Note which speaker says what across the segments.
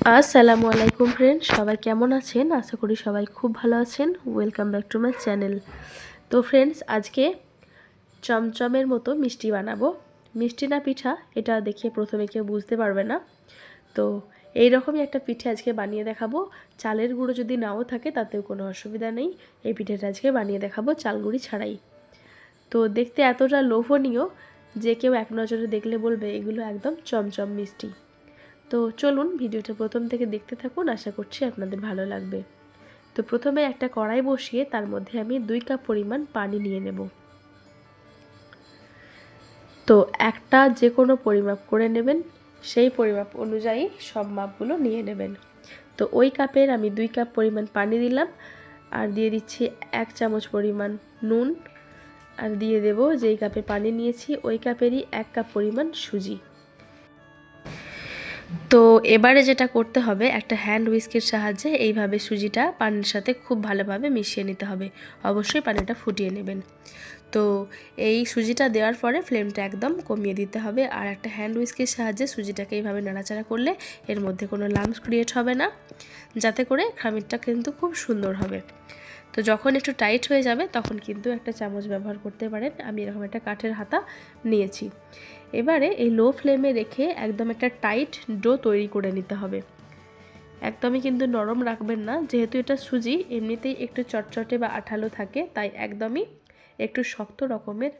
Speaker 1: আসসালামু আলাইকুম ফ্রেন্ড, সবাই কেমন আছেন? আশা করি সবাই খুব ভালো আছেন। Welcome back to my channel. তো ফ্রেন্ডস, আজকে চমচমের মতো মিষ্টি বানাবো। মিষ্টি না পিঠা, এটা দেখে প্রথমে কেউ বুঝতে পারবে না। তো এই রকমই একটা পিঠে আজকে বানিয়ে দেখাবো। চালের গুঁড়ো যদি নাও থাকে তাতেও কোনো অসুবিধা নেই। এই পিঠেটা আজকে বানিয়ে দেখাবো চাল গুঁড়ি ছাড়াই। তো দেখতে এতটা লোভনীয় যে কেউ এক নজরে দেখলে বলবে এগুলো একদম চমচম মিষ্টি। তো চলুন ভিডিওটা প্রথম থেকে দেখতে থাকুন, আশা করছি আপনাদের ভালো লাগবে। তো প্রথমে একটা কড়াই বসিয়ে তার মধ্যে আমি 2 কাপ পরিমাণ পানি নিয়ে নেব। তো একটা যে কোনো পরিমাপ করে নেবেন, সেই পরিমাপ অনুযায়ী সব মাপগুলো নিয়ে নেবেন। তো ওই কাপের আমি 2 কাপ পরিমাণ পানি দিলাম, আর দিয়ে দিচ্ছি 1 চামচ পরিমাণ নুন, আর দিয়ে দেব যেই কাপে পানি নিয়েছি ওই কাপেরই 1 কাপ পরিমাণ সুজি। তো এবারে যেটা করতে হবে, একটা হ্যান্ড হুইস্কের সাহায্যে এইভাবে সুজিটা পানির সাথে খুব ভালোভাবে মিশিয়ে নিতে হবে। অবশ্যই পানিটা ফুটিয়ে নেবেন। তো এই সুজিটা দেওয়ার পরে ফ্লেমটা একদম কমিয়ে দিতে হবে, আর একটা হ্যান্ড হুইস্কের সাহায্যে সুজিটাকে এইভাবে নাড়াচাড়া করলে এর মধ্যে কোনো লাম্পস ক্রিয়েট হবে না, যাতে করে খামিরটা কিন্তু খুব সুন্দর হবে। তো যখন একটু টাইট হয়ে যাবে তখন কিন্তু একটা চামচ ব্যবহার করতে পারেন। আমি এরকম একটা কাঠের হাতা নিয়েছি। এবারে এই লো ফ্লেমে রেখে একদম একটা টাইট ডো তৈরি করে নিতে হবে। একদমই কিন্তু নরম রাখবেন না, যেহেতু এটা সুজি এমনিতেই একটু চটচটে বা আঠালো থাকে, তাই একদমই একটু শক্ত রকমের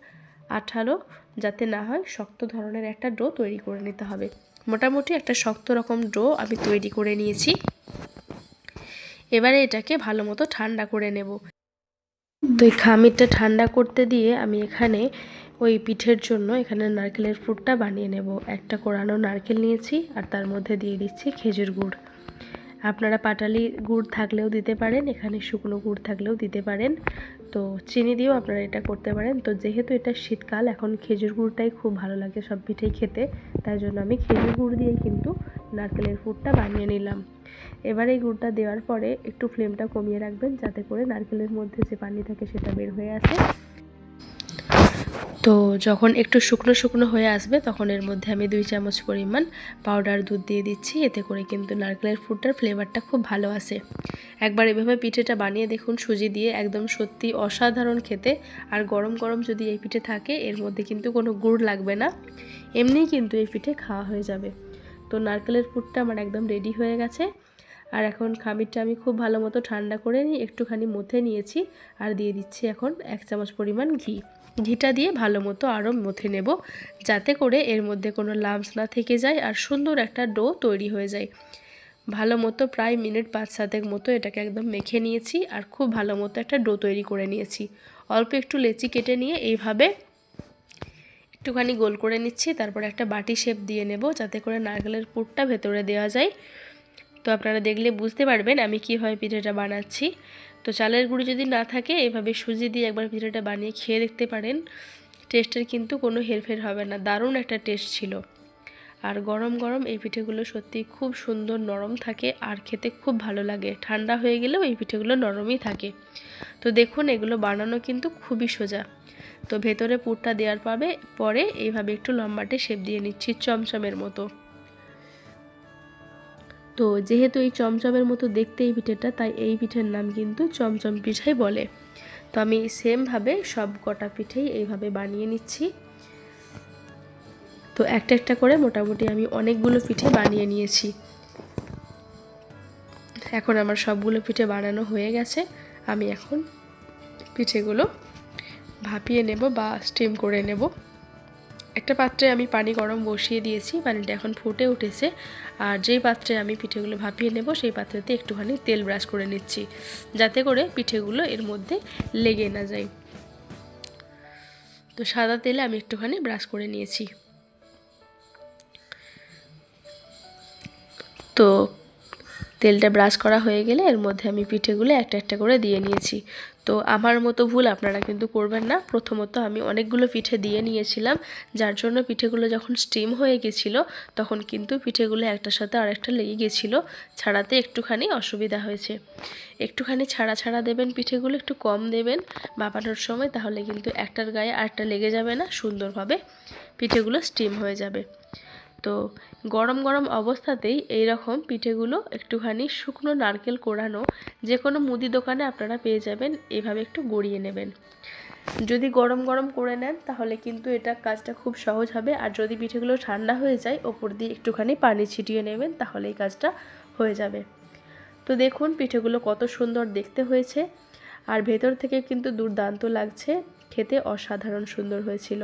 Speaker 1: আঠালো যাতে না হয়, শক্ত ধরনের একটা ডো তৈরি করে নিতে হবে। মোটামুটি একটা শক্ত রকম ডো আমি তৈরি করে নিয়েছি। এবারে এটাকে ভালো মতো ঠান্ডা করে নেব। তো এই খামিরটা ঠান্ডা করতে দিয়ে আমি এখানে ওই পিঠের জন্য এখানে নারকেলের পুরটা বানিয়ে নেব। একটা কোরানো নারকেল নিয়েছি, আর তার মধ্যে দিয়ে দিচ্ছি খেজুর গুড়। আপনারা পাটালি গুড় থাকলেও দিতে পারেন, এখানে শুকনো গুড় থাকলেও দিতে পারেন। তো চিনি দিয়েও আপনারা এটা করতে পারেন। তো যেহেতু এটা শীতকাল, এখন খেজুর গুড়টাই খুব ভালো লাগে সব পিঠেই খেতে, তাই জন্য আমি খেজুর গুড় দিয়েই কিন্তু নারকেলের পুরটা বানিয়ে নিলাম। এবার এই গুড়টা দেওয়ার পরে একটু ফ্লেমটা কমিয়ে রাখবেন, যাতে করে নারকেলের মধ্যে যে পানি থাকে সেটা বের হয়ে আসে। তো যখন একটু শুকনো শুকনো হয়ে আসবে তখন এর মধ্যে আমি 2 চামচ পরিমাণ পাউডার দুধ দিয়ে দিচ্ছি। এতে করে কিন্তু নারকেলের পুরটার ফ্লেভারটা খুব ভালো আসে। একবার এভাবে পিঠেটা বানিয়ে দেখুন সুজি দিয়ে, একদম সত্যি অসাধারণ খেতে। আর গরম গরম যদি এই পিঠে থাকে এর মধ্যে কিন্তু কোনো গুড় লাগবে না, এমনিই কিন্তু এই পিঠে খাওয়া হয়ে যাবে। তো নারকেলের পুরটা আমার একদম রেডি হয়ে গেছে। আর এখন খামিরটা আমি খুব ভালো মতো ঠান্ডা করে নিয়ে একটুখানি মথে নিয়েছি, আর দিয়ে দিচ্ছি এখন 1 চামচ পরিমাণ ঘি। ঘিটা দিয়ে ভালো মতো আরও মথে নেব, যাতে করে এর মধ্যে কোনো লাম্পস না থেকে যায় আর সুন্দর একটা ডো তৈরি হয়ে যায়। ভালো মতো প্রায় মিনিট 5-7 মতো এটাকে একদম মেখে নিয়েছি, আর খুব ভালো মতো একটা ডো তৈরি করে নিয়েছি। অল্প একটু লেচি কেটে নিয়ে এইভাবে একটুখানি গোল করে নিচ্ছি, তারপর একটা বাটি শেপ দিয়ে নেব, যাতে করে নারকেলের পুরটা ভেতরে দেওয়া যায়। তো আপনারা দেখলে বুঝতে পারবেন আমি কীভাবে পিঠেটা বানাচ্ছি। তো চালের গুঁড়ি যদি না থাকে এভাবে সুজি দিয়ে একবার পিঠেটা বানিয়ে খেয়ে দেখতে পারেন। টেস্টের কিন্তু কোনো হেরফের হবে না, দারুণ একটা টেস্ট ছিল। আর গরম গরম এই পিঠেগুলো সত্যি খুব সুন্দর নরম থাকে, আর খেতে খুব ভালো লাগে। ঠান্ডা হয়ে গেলেও এই পিঠেগুলো নরমই থাকে। তো দেখুন এগুলো বানানো কিন্তু খুবই সোজা। তো ভেতরে পুরটা দেওয়ার পরে এইভাবে একটু লম্বাটে শেপ দিয়ে নিচ্ছি চমচমের মতো। তো যেহেতু এই চমচমের মতো দেখতে এই পিঠেটা, তাই এই পিঠের নাম কিন্তু চমচম পিঠাই বলে। তো আমি সেমভাবে সব কটা পিঠেই এইভাবে বানিয়ে নিচ্ছি। তো একটা একটা করে মোটামুটি আমি অনেকগুলো পিঠে বানিয়ে নিয়েছি। এখন আমার সবগুলো পিঠে বানানো হয়ে গেছে। আমি এখন পিঠেগুলো ভাপিয়ে নেব বা স্টিম করে নেব। একটা পাত্রে আমি পানি গরম বসিয়ে দিয়েছি, পানিটা এখন ফুটে উঠেছে। আর যেই পাত্রে আমি পিঠেগুলো ভাপিয়ে নেব সেই পাত্রেতে একটুখানি তেল ব্রাশ করে নিচ্ছি, যাতে করে পিঠেগুলো এর মধ্যে লেগে না যায়। তো সাদা তেলে আমি একটুখানি ব্রাশ করে নিয়েছি। তো তেলটা ব্রাশ করা হয়ে গেলে এর মধ্যে আমি পিঠেগুলো একটা একটা করে দিয়ে নিয়েছি। তো আমার মতো ভুল আপনারা কিন্তু করবেন না। প্রথমত আমি অনেকগুলো পিঠে দিয়ে নিয়েছিলাম, যার জন্য পিঠেগুলো যখন স্টিম হয়ে গেছিলো তখন কিন্তু পিঠেগুলো একটার সাথে আরেকটা লেগে গেছিলো, ছাড়াতে একটুখানি অসুবিধা হয়েছে। একটুখানি ছাড়া ছাড়া দেবেন, পিঠেগুলো একটু কম দেবেন ভাপানোর সময়, তাহলে কিন্তু একটার গায়ে আরেকটা লেগে যাবে না, সুন্দরভাবে পিঠেগুলো স্টিম হয়ে যাবে। তো গরম গরম অবস্থাতেই এই রকম পিঠেগুলো একটুখানি শুকনো নারকেল কোড়ানো যে কোনো মুদি দোকানে আপনারা পেয়ে যাবেন, এভাবে একটু গড়িয়ে নেবেন। যদি গরম গরম করে নেন তাহলে কিন্তু এটা কাজটা খুব সহজ হবে, আর যদি পিঠেগুলো ঠান্ডা হয়ে যায় ওপর দিয়ে একটুখানি পানি ছিটিয়ে নেবেন তাহলে এই কাজটা হয়ে যাবে। তো দেখুন পিঠেগুলো কত সুন্দর দেখতে হয়েছে, আর ভেতর থেকে কিন্তু দুর্দান্ত লাগছে, খেতে অসাধারণ সুন্দর হয়েছিল।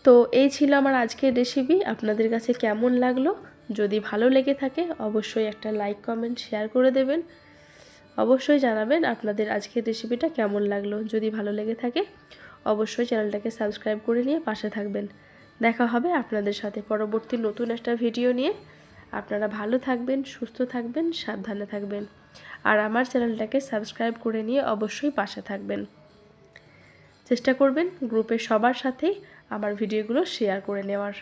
Speaker 1: তো এই ছিল আমার আজকের রেসিপি। আপনাদের কাছে কেমন লাগলো? যদি ভালো লেগে থাকে অবশ্যই একটা লাইক কমেন্ট শেয়ার করে দেবেন। অবশ্যই জানাবেন আপনাদের আজকের রেসিপিটা কেমন লাগলো। যদি ভালো লেগে থাকে অবশ্যই চ্যানেলটাকে সাবস্ক্রাইব করে নিয়ে পাশে থাকবেন। দেখা হবে আপনাদের সাথে পরবর্তী নতুন একটা ভিডিও নিয়ে। আপনারা ভালো থাকবেন, সুস্থ থাকবেন, সাবধানে থাকবেন, আর আমার চ্যানেলটাকে সাবস্ক্রাইব করে নিয়ে অবশ্যই পাশে থাকবেন। চেষ্টা করবেন গ্রুপে সবার সাথেই আমার ভিডিওগুলো শেয়ার করে নেওয়ার।